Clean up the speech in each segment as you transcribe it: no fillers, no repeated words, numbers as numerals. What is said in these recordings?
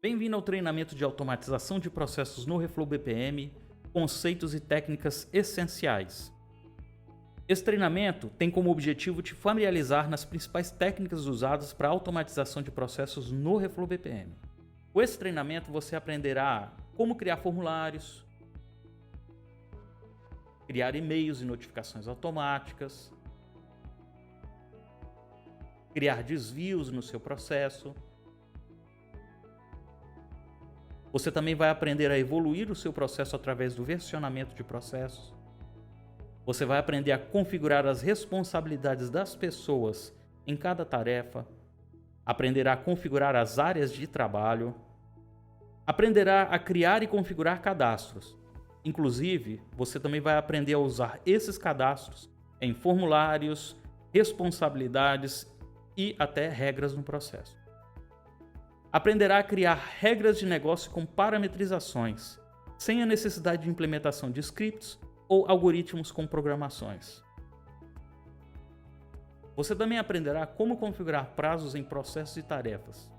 Bem-vindo ao treinamento de automatização de processos no Reflow BPM, conceitos e técnicas essenciais. Esse treinamento tem como objetivo te familiarizar nas principais técnicas usadas para automatização de processos no Reflow BPM. Com esse treinamento você aprenderá como criar formulários, criar e-mails e notificações automáticas, criar desvios no seu processo. Você também vai aprender a evoluir o seu processo através do versionamento de processos. Você vai aprender a configurar as responsabilidades das pessoas em cada tarefa, aprenderá a configurar as áreas de trabalho, aprenderá a criar e configurar cadastros. Inclusive, você também vai aprender a usar esses cadastros em formulários, responsabilidades e até regras no processo. Aprenderá a criar regras de negócio com parametrizações, sem a necessidade de implementação de scripts ou algoritmos com programações. Você também aprenderá como configurar prazos em processos e tarefas.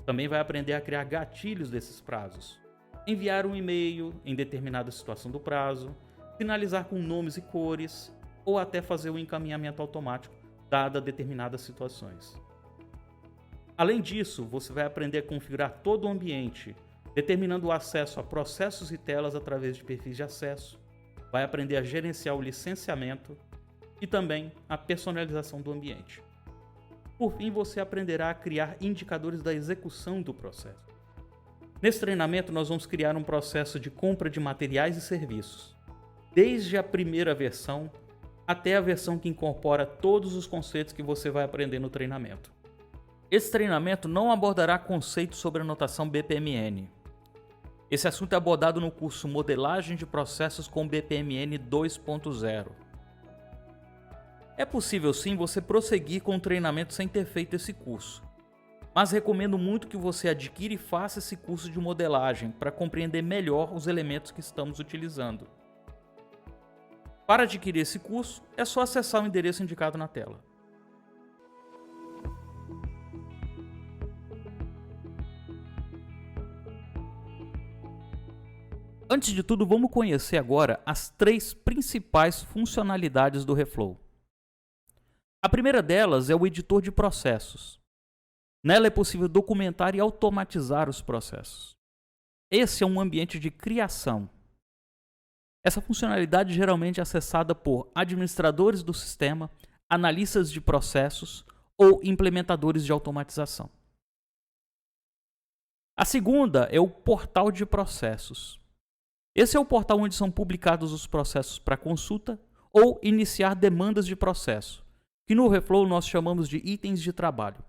Também vai aprender a criar gatilhos desses prazos, enviar um e-mail em determinada situação do prazo, finalizar com nomes e cores, ou até fazer o encaminhamento automático, dada determinadas situações. Além disso, você vai aprender a configurar todo o ambiente, determinando o acesso a processos e telas através de perfis de acesso, vai aprender a gerenciar o licenciamento e também a personalização do ambiente. Por fim, você aprenderá a criar indicadores da execução do processo. Nesse treinamento, nós vamos criar um processo de compra de materiais e serviços, desde a primeira versão até a versão que incorpora todos os conceitos que você vai aprender no treinamento. Esse treinamento não abordará conceitos sobre a notação BPMN. Esse assunto é abordado no curso Modelagem de Processos com BPMN 2.0. É possível sim você prosseguir com o treinamento sem ter feito esse curso, mas recomendo muito que você adquira e faça esse curso de modelagem para compreender melhor os elementos que estamos utilizando. Para adquirir esse curso, é só acessar o endereço indicado na tela. Antes de tudo, vamos conhecer agora as 3 principais funcionalidades do Reflow. A primeira delas é o editor de processos. Nela é possível documentar e automatizar os processos. Esse é um ambiente de criação. Essa funcionalidade geralmente é acessada por administradores do sistema, analistas de processos ou implementadores de automatização. A segunda é o portal de processos. Esse é o portal onde são publicados os processos para consulta ou iniciar demandas de processo, que no Reflow nós chamamos de itens de trabalho,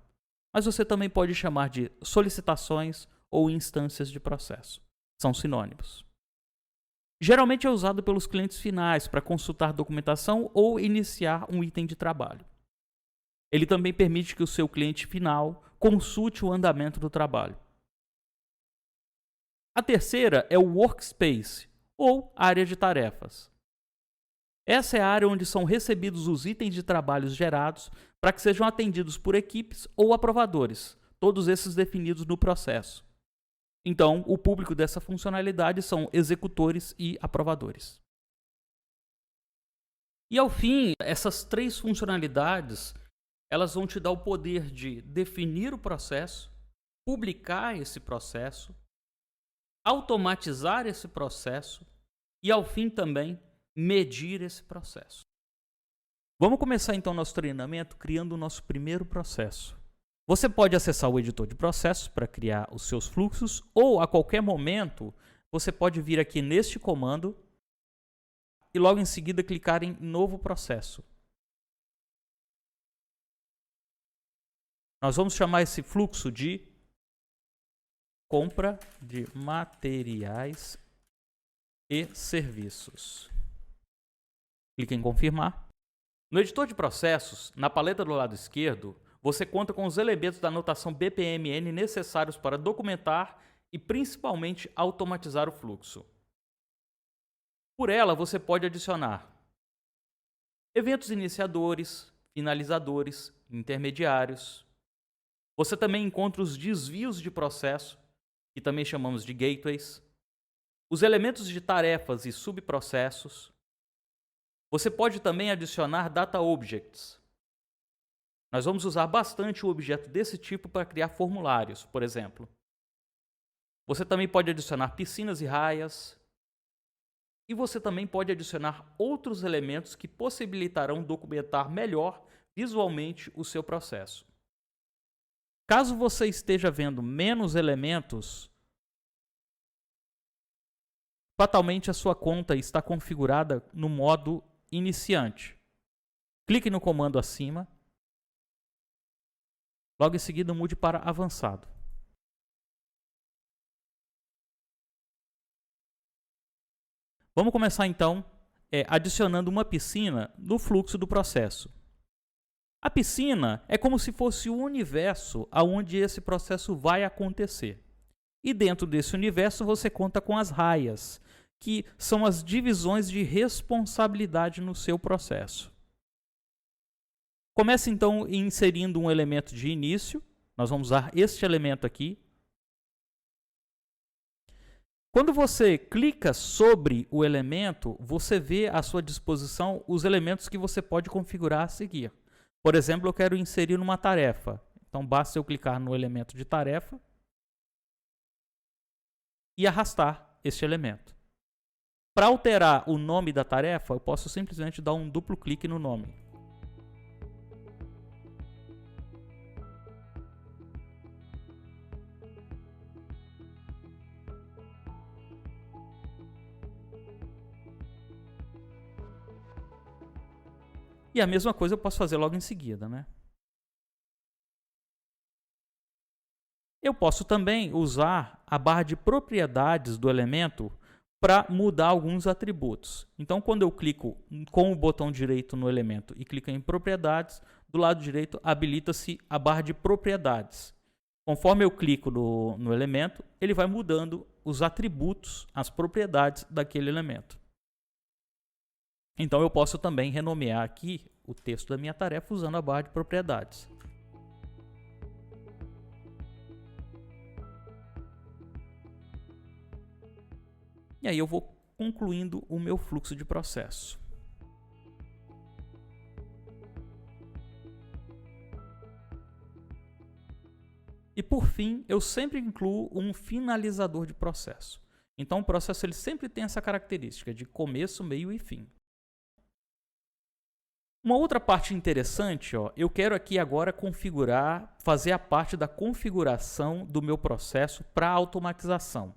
mas você também pode chamar de solicitações ou instâncias de processo. São sinônimos. Geralmente é usado pelos clientes finais para consultar documentação ou iniciar um item de trabalho. Ele também permite que o seu cliente final consulte o andamento do trabalho. A terceira é o Workspace, ou área de tarefas. Essa é a área onde são recebidos os itens de trabalhos gerados para que sejam atendidos por equipes ou aprovadores, todos esses definidos no processo. Então, o público dessa funcionalidade são executores e aprovadores. E ao fim, essas 3 funcionalidades, elas vão te dar o poder de definir o processo, publicar esse processo, automatizar esse processo e, ao fim, também medir esse processo. Vamos começar então nosso treinamento criando o nosso primeiro processo. Você pode acessar o editor de processos para criar os seus fluxos ou, a qualquer momento, você pode vir aqui neste comando e logo em seguida clicar em Novo Processo. Nós vamos chamar esse fluxo de compra de materiais e serviços. Clique em confirmar. No editor de processos, na paleta do lado esquerdo, você conta com os elementos da notação BPMN necessários para documentar e principalmente automatizar o fluxo. Por ela, você pode adicionar eventos iniciadores, finalizadores, intermediários. Você também encontra os desvios de processo, que também chamamos de gateways, os elementos de tarefas e subprocessos. Você pode também adicionar data objects. Nós vamos usar bastante o objeto desse tipo para criar formulários, por exemplo. Você também pode adicionar piscinas e raias. E você também pode adicionar outros elementos que possibilitarão documentar melhor visualmente o seu processo. Caso você esteja vendo menos elementos, fatalmente a sua conta está configurada no modo iniciante. Clique no comando acima. Logo em seguida, mude para avançado. Vamos começar então adicionando uma piscina no fluxo do processo. A piscina é como se fosse o universo onde esse processo vai acontecer. E dentro desse universo você conta com as raias, que são as divisões de responsabilidade no seu processo. Comece então inserindo um elemento de início. Nós vamos usar este elemento aqui. Quando você clica sobre o elemento, você vê à sua disposição os elementos que você pode configurar a seguir. Por exemplo, eu quero inserir uma tarefa. Então, basta eu clicar no elemento de tarefa e arrastar este elemento. Para alterar o nome da tarefa, eu posso simplesmente dar um duplo clique no nome. E a mesma coisa eu posso fazer logo em seguida, né? Eu posso também usar a barra de propriedades do elemento para mudar alguns atributos. Então, quando eu clico com o botão direito no elemento e clico em propriedades, do lado direito habilita-se a barra de propriedades. Conforme eu clico no elemento, ele vai mudando os atributos, as propriedades daquele elemento. Então, eu posso também renomear aqui o texto da minha tarefa usando a barra de propriedades. E aí eu vou concluindo o meu fluxo de processo. E por fim, eu sempre incluo um finalizador de processo. Então o processo ele sempre tem essa característica de começo, meio e fim. Uma outra parte interessante, eu quero aqui agora fazer a parte da configuração do meu processo para automatização.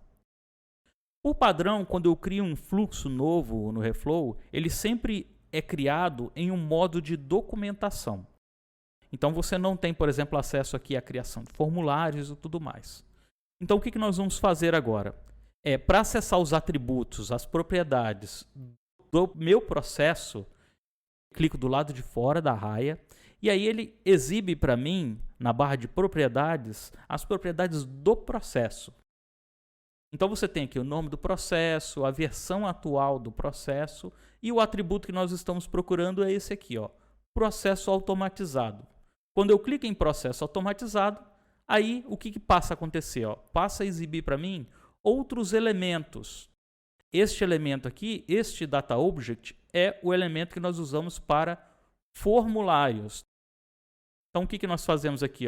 Por padrão, quando eu crio um fluxo novo no Reflow, ele sempre é criado em um modo de documentação. Então você não tem, por exemplo, acesso aqui à criação de formulários e tudo mais. Então o que nós vamos fazer agora? Para acessar os atributos, as propriedades do meu processo, clico do lado de fora da raia e aí ele exibe para mim, na barra de propriedades, as propriedades do processo. Então você tem aqui o nome do processo, a versão atual do processo e o atributo que nós estamos procurando é esse aqui, processo automatizado. Quando eu clico em processo automatizado, aí o que passa a acontecer? Passa a exibir para mim outros elementos. Este elemento aqui, este data object, é o elemento que nós usamos para formulários. Então o que nós fazemos aqui?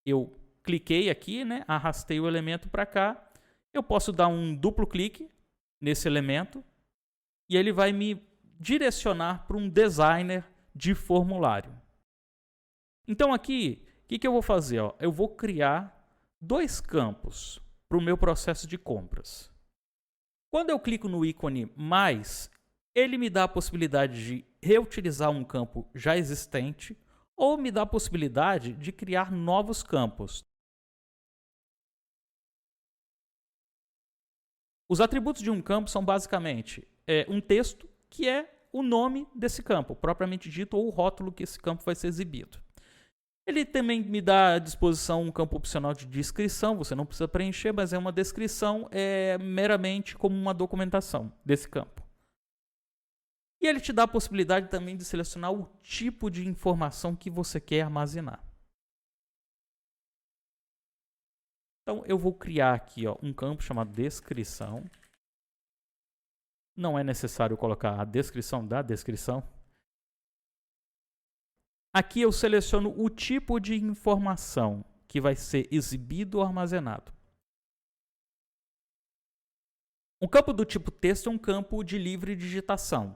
Eu cliquei aqui, né, arrastei o elemento para cá. Eu posso dar um duplo clique nesse elemento e ele vai me direcionar para um designer de formulário. Então aqui, o que eu vou fazer? Eu vou criar dois campos para o meu processo de compras. Quando eu clico no ícone mais, ele me dá a possibilidade de reutilizar um campo já existente ou me dá a possibilidade de criar novos campos. Os atributos de um campo são basicamente um texto que é o nome desse campo, propriamente dito, ou o rótulo que esse campo vai ser exibido. Ele também me dá à disposição um campo opcional de descrição, você não precisa preencher, mas é uma descrição meramente como uma documentação desse campo. E ele te dá a possibilidade também de selecionar o tipo de informação que você quer armazenar. Então, eu vou criar aqui um campo chamado descrição. Não é necessário colocar a descrição da descrição. Aqui eu seleciono o tipo de informação que vai ser exibido ou armazenado. Um campo do tipo texto é um campo de livre digitação.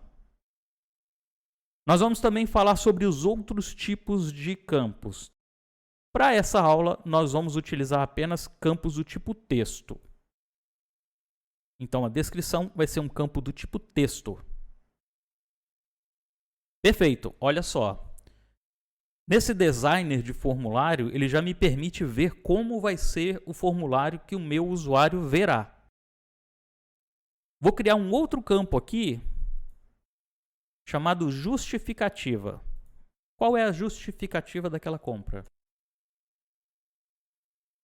Nós vamos também falar sobre os outros tipos de campos. Para essa aula, nós vamos utilizar apenas campos do tipo texto. Então, a descrição vai ser um campo do tipo texto. Perfeito, olha só. Nesse designer de formulário, ele já me permite ver como vai ser o formulário que o meu usuário verá. Vou criar um outro campo aqui, chamado justificativa. Qual é a justificativa daquela compra?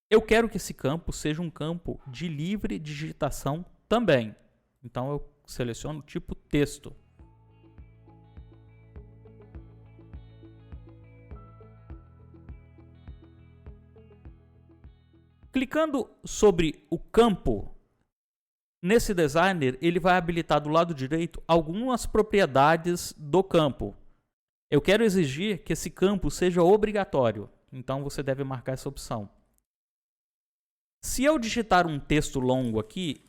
Eu quero que esse campo seja um campo de livre digitação também. Então, eu seleciono o tipo texto. Clicando sobre o campo, nesse designer, ele vai habilitar do lado direito algumas propriedades do campo. Eu quero exigir que esse campo seja obrigatório, então você deve marcar essa opção. Se eu digitar um texto longo aqui,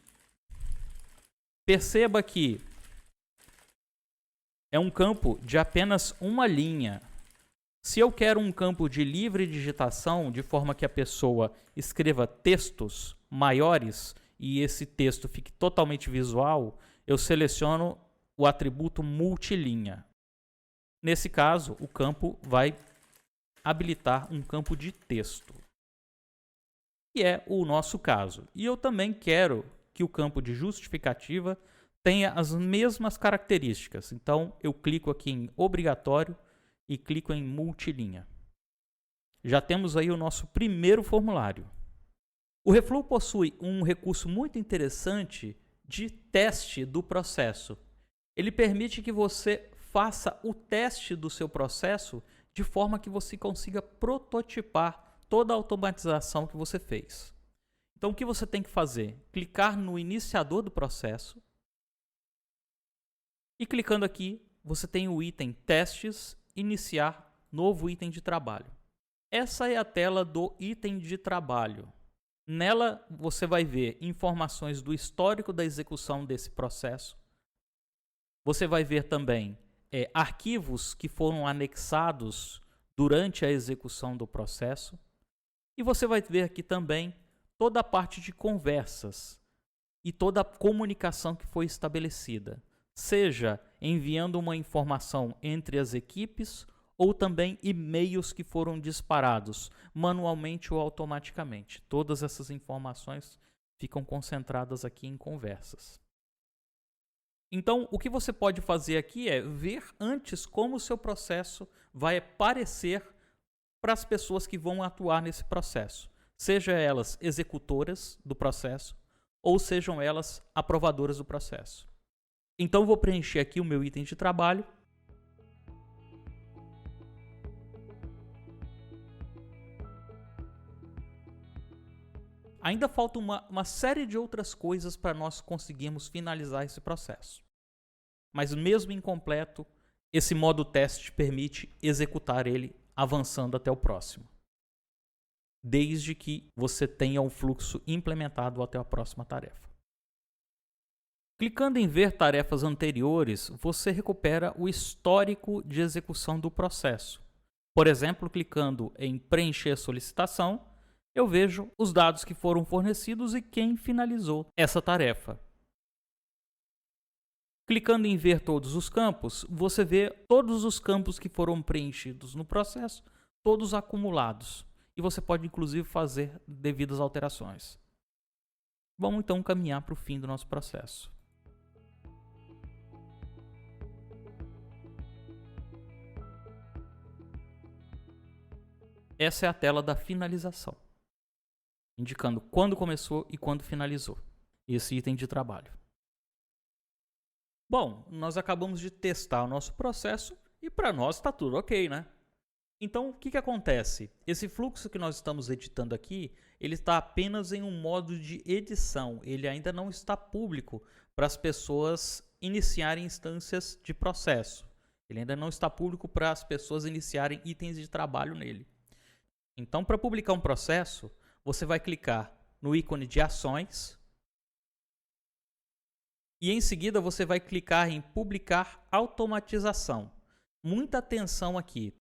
perceba que é um campo de apenas uma linha. Se eu quero um campo de livre digitação, de forma que a pessoa escreva textos maiores e esse texto fique totalmente visual, eu seleciono o atributo multilinha. Nesse caso, o campo vai habilitar um campo de texto, que é o nosso caso. E eu também quero que o campo de justificativa tenha as mesmas características. Então, eu clico aqui em obrigatório e clico em multilinha. Já temos aí o nosso primeiro formulário. O Reflow possui um recurso muito interessante de teste do processo. Ele permite que você faça o teste do seu processo de forma que você consiga prototipar toda a automatização que você fez. Então, o que você tem que fazer? Clicar no iniciador do processo e clicando aqui, você tem o item testes, iniciar novo item de trabalho. Essa é a tela do item de trabalho. Nela, você vai ver informações do histórico da execução desse processo. Você vai ver também arquivos que foram anexados durante a execução do processo. E você vai ver aqui também toda a parte de conversas e toda a comunicação que foi estabelecida, seja enviando uma informação entre as equipes ou também e-mails que foram disparados manualmente ou automaticamente. Todas essas informações ficam concentradas aqui em conversas. Então, o que você pode fazer aqui é ver antes como o seu processo vai aparecer para as pessoas que vão atuar nesse processo, seja elas executoras do processo ou sejam elas aprovadoras do processo. Então, eu vou preencher aqui o meu item de trabalho. Ainda falta uma série de outras coisas para nós conseguirmos finalizar esse processo. Mas mesmo incompleto, esse modo teste permite executar ele avançando até o próximo, desde que você tenha um fluxo implementado até a próxima tarefa. Clicando em ver tarefas anteriores, você recupera o histórico de execução do processo. Por exemplo, clicando em preencher solicitação, eu vejo os dados que foram fornecidos e quem finalizou essa tarefa. Clicando em ver todos os campos, você vê todos os campos que foram preenchidos no processo, todos acumulados. E você pode, inclusive, fazer devidas alterações. Vamos, então, caminhar para o fim do nosso processo. Essa é a tela da finalização, indicando quando começou e quando finalizou esse item de trabalho. Bom, nós acabamos de testar o nosso processo e para nós está tudo ok, né? Então, o que acontece? Esse fluxo que nós estamos editando aqui, ele está apenas em um modo de edição. Ele ainda não está público para as pessoas iniciarem instâncias de processo. Ele ainda não está público para as pessoas iniciarem itens de trabalho nele. Então, para publicar um processo, você vai clicar no ícone de ações e em seguida você vai clicar em publicar automatização. Muita atenção aqui.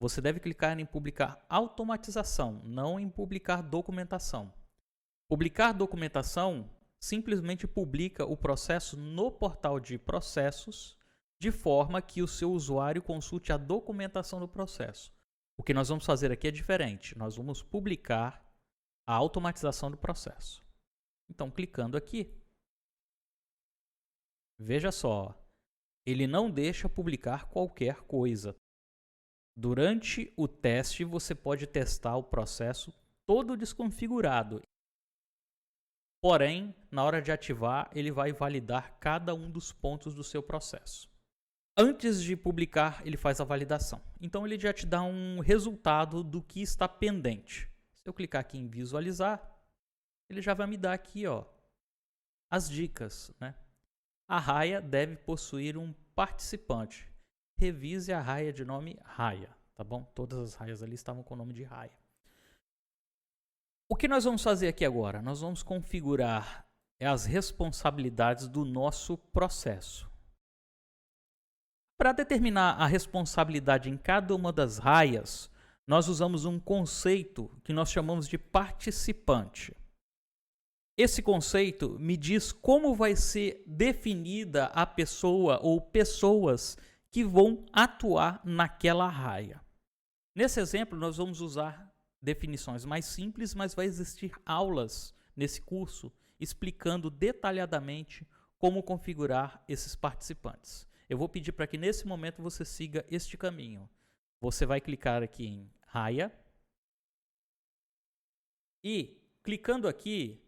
Você deve clicar em publicar automatização, não em publicar documentação. Publicar documentação simplesmente publica o processo no portal de processos de forma que o seu usuário consulte a documentação do processo. O que nós vamos fazer aqui é diferente. Nós vamos publicar a automatização do processo. Então, clicando aqui, veja só, ele não deixa publicar qualquer coisa. Durante o teste, você pode testar o processo todo desconfigurado. Porém, na hora de ativar, ele vai validar cada um dos pontos do seu processo. Antes de publicar, ele faz a validação. Então, ele já te dá um resultado do que está pendente. Se eu clicar aqui em visualizar, ele já vai me dar aqui, ó, as dicas, né? A raia deve possuir um participante. Revise a raia de nome raia, tá bom? Todas as raias ali estavam com o nome de raia. O que nós vamos fazer aqui agora? Nós vamos configurar as responsabilidades do nosso processo. Para determinar a responsabilidade em cada uma das raias, nós usamos um conceito que nós chamamos de participante. Esse conceito me diz como vai ser definida a pessoa ou pessoas que vão atuar naquela raia. Nesse exemplo, nós vamos usar definições mais simples, mas vai existir aulas nesse curso explicando detalhadamente como configurar esses participantes. Eu vou pedir para que nesse momento você siga este caminho. Você vai clicar aqui em raia e clicando aqui,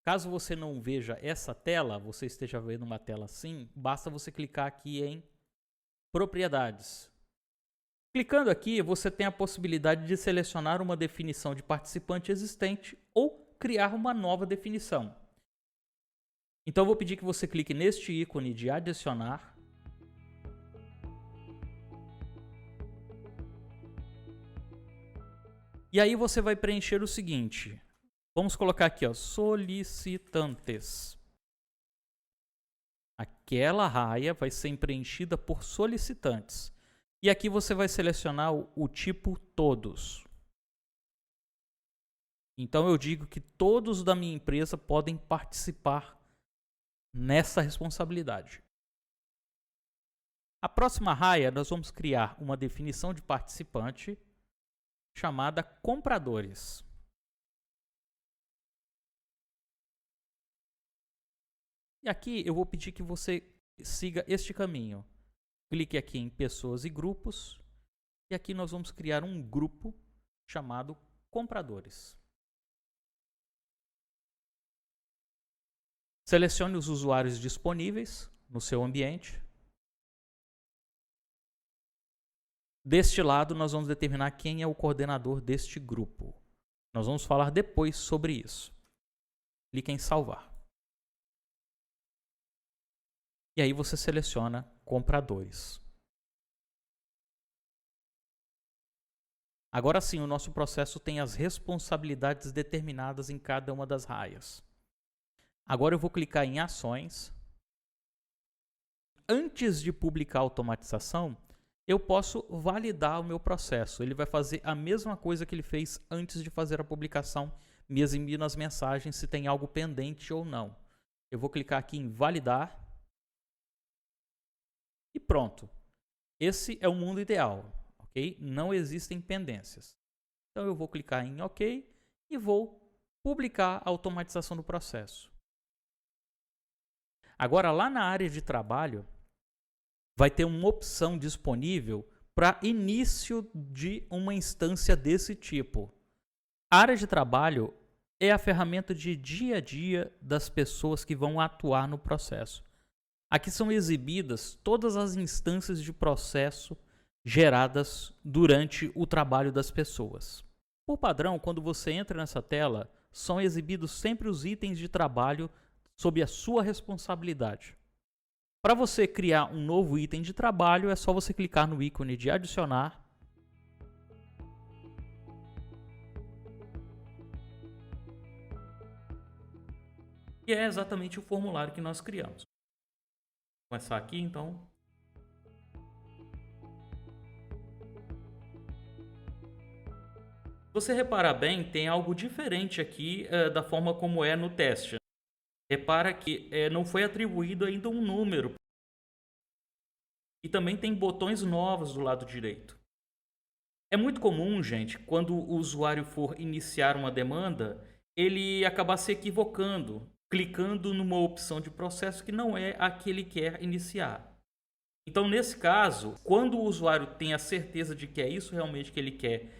caso você não veja essa tela, você esteja vendo uma tela assim, basta você clicar aqui em propriedades. Clicando aqui, você tem a possibilidade de selecionar uma definição de participante existente ou criar uma nova definição. Então, eu vou pedir que você clique neste ícone de adicionar. E aí você vai preencher o seguinte. Vamos colocar aqui, ó, solicitantes. Aquela raia vai ser preenchida por solicitantes. E aqui você vai selecionar o tipo todos. Então eu digo que todos da minha empresa podem participar nessa responsabilidade. A próxima raia, nós vamos criar uma definição de participante chamada compradores. E aqui eu vou pedir que você siga este caminho. Clique aqui em pessoas e grupos. E aqui nós vamos criar um grupo chamado compradores. Selecione os usuários disponíveis no seu ambiente. Deste lado, nós vamos determinar quem é o coordenador deste grupo. Nós vamos falar depois sobre isso. Clique em salvar. E aí você seleciona compradores. Agora sim, o nosso processo tem as responsabilidades determinadas em cada uma das raias. Agora eu vou clicar em ações. Antes de publicar a automatização, eu posso validar o meu processo. Ele vai fazer a mesma coisa que ele fez antes de fazer a publicação, me exibindo as mensagens se tem algo pendente ou não. Eu vou clicar aqui em validar. E pronto. Esse é o mundo ideal, ok? Não existem pendências. Então eu vou clicar em OK e vou publicar a automatização do processo. Agora lá na área de trabalho, vai ter uma opção disponível para início de uma instância desse tipo. A área de trabalho é a ferramenta de dia a dia das pessoas que vão atuar no processo. Aqui são exibidas todas as instâncias de processo geradas durante o trabalho das pessoas. Por padrão, quando você entra nessa tela, são exibidos sempre os itens de trabalho sob a sua responsabilidade. Para você criar um novo item de trabalho, é só você clicar no ícone de adicionar. E é exatamente o formulário que nós criamos. Vou começar aqui, então. Se você reparar bem, tem algo diferente aqui da forma como é no teste. Repara que não foi atribuído ainda um número. E também tem botões novos do lado direito. É muito comum, gente, quando o usuário for iniciar uma demanda, ele acabar se equivocando, clicando numa opção de processo que não é a que ele quer iniciar. Então, nesse caso, quando o usuário tem a certeza de que é isso realmente que ele quer,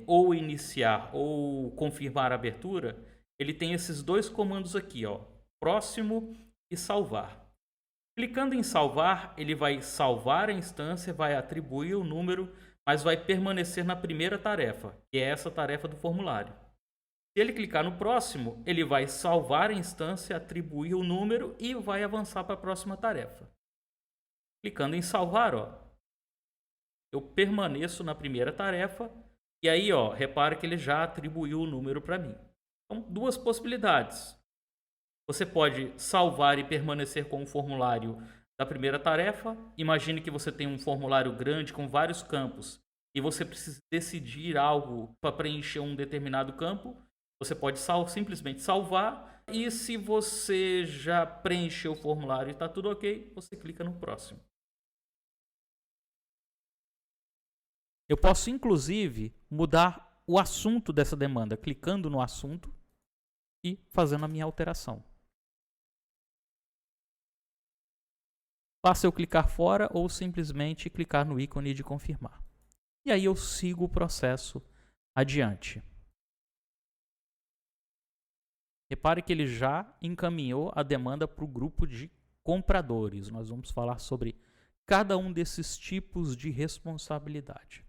ou iniciar ou confirmar a abertura, ele tem esses dois comandos aqui, ó, próximo e salvar. Clicando em salvar, ele vai salvar a instância, vai atribuir o número, mas vai permanecer na primeira tarefa, que é essa tarefa do formulário. Se ele clicar no próximo, ele vai salvar a instância, atribuir o número e vai avançar para a próxima tarefa. Clicando em salvar, ó, eu permaneço na primeira tarefa e aí, ó, repara que ele já atribuiu o número para mim. Então, duas possibilidades. Você pode salvar e permanecer com o formulário da primeira tarefa. Imagine que você tem um formulário grande com vários campos e você precisa decidir algo para preencher um determinado campo. Você pode simplesmente salvar e se você já preencheu o formulário e está tudo ok, você clica no próximo. Eu posso, inclusive, mudar o assunto dessa demanda, clicando no assunto e fazendo a minha alteração. Basta eu clicar fora ou simplesmente clicar no ícone de confirmar. E aí eu sigo o processo adiante. Repare que ele já encaminhou a demanda para o grupo de compradores. Nós vamos falar sobre cada um desses tipos de responsabilidade.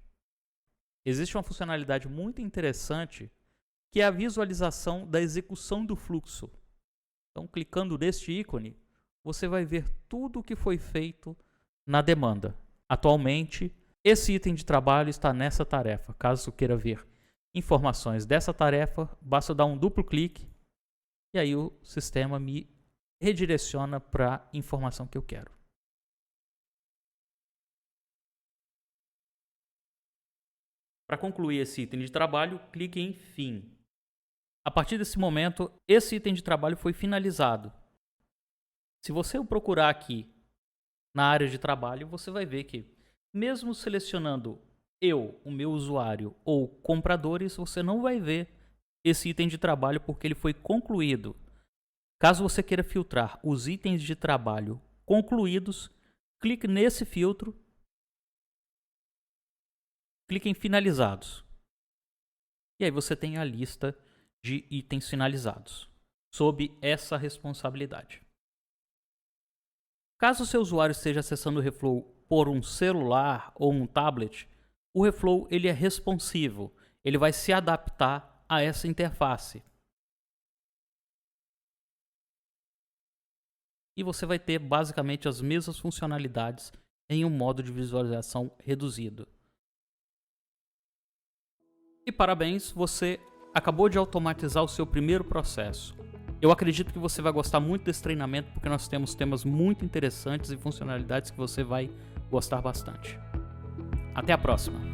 Existe uma funcionalidade muito interessante que é a visualização da execução do fluxo. Então, clicando neste ícone, você vai ver tudo o que foi feito na demanda. Atualmente, esse item de trabalho está nessa tarefa. Caso queira ver informações dessa tarefa, basta dar um duplo clique e aí o sistema me redireciona para a informação que eu quero. Para concluir esse item de trabalho, clique em Fim. A partir desse momento, esse item de trabalho foi finalizado. Se você o procurar aqui na área de trabalho, você vai ver que, mesmo selecionando o meu usuário ou compradores, você não vai ver esse item de trabalho porque ele foi concluído. Caso você queira filtrar os itens de trabalho concluídos, clique nesse filtro, clique em finalizados. E aí você tem a lista de itens finalizados, sob essa responsabilidade. Caso o seu usuário esteja acessando o Reflow por um celular ou um tablet, o Reflow ele é responsivo, ele vai se adaptar a essa interface. E você vai ter basicamente as mesmas funcionalidades em um modo de visualização reduzido. E parabéns, você acabou de automatizar o seu primeiro processo. Eu acredito que você vai gostar muito desse treinamento porque nós temos temas muito interessantes e funcionalidades que você vai gostar bastante. Até a próxima!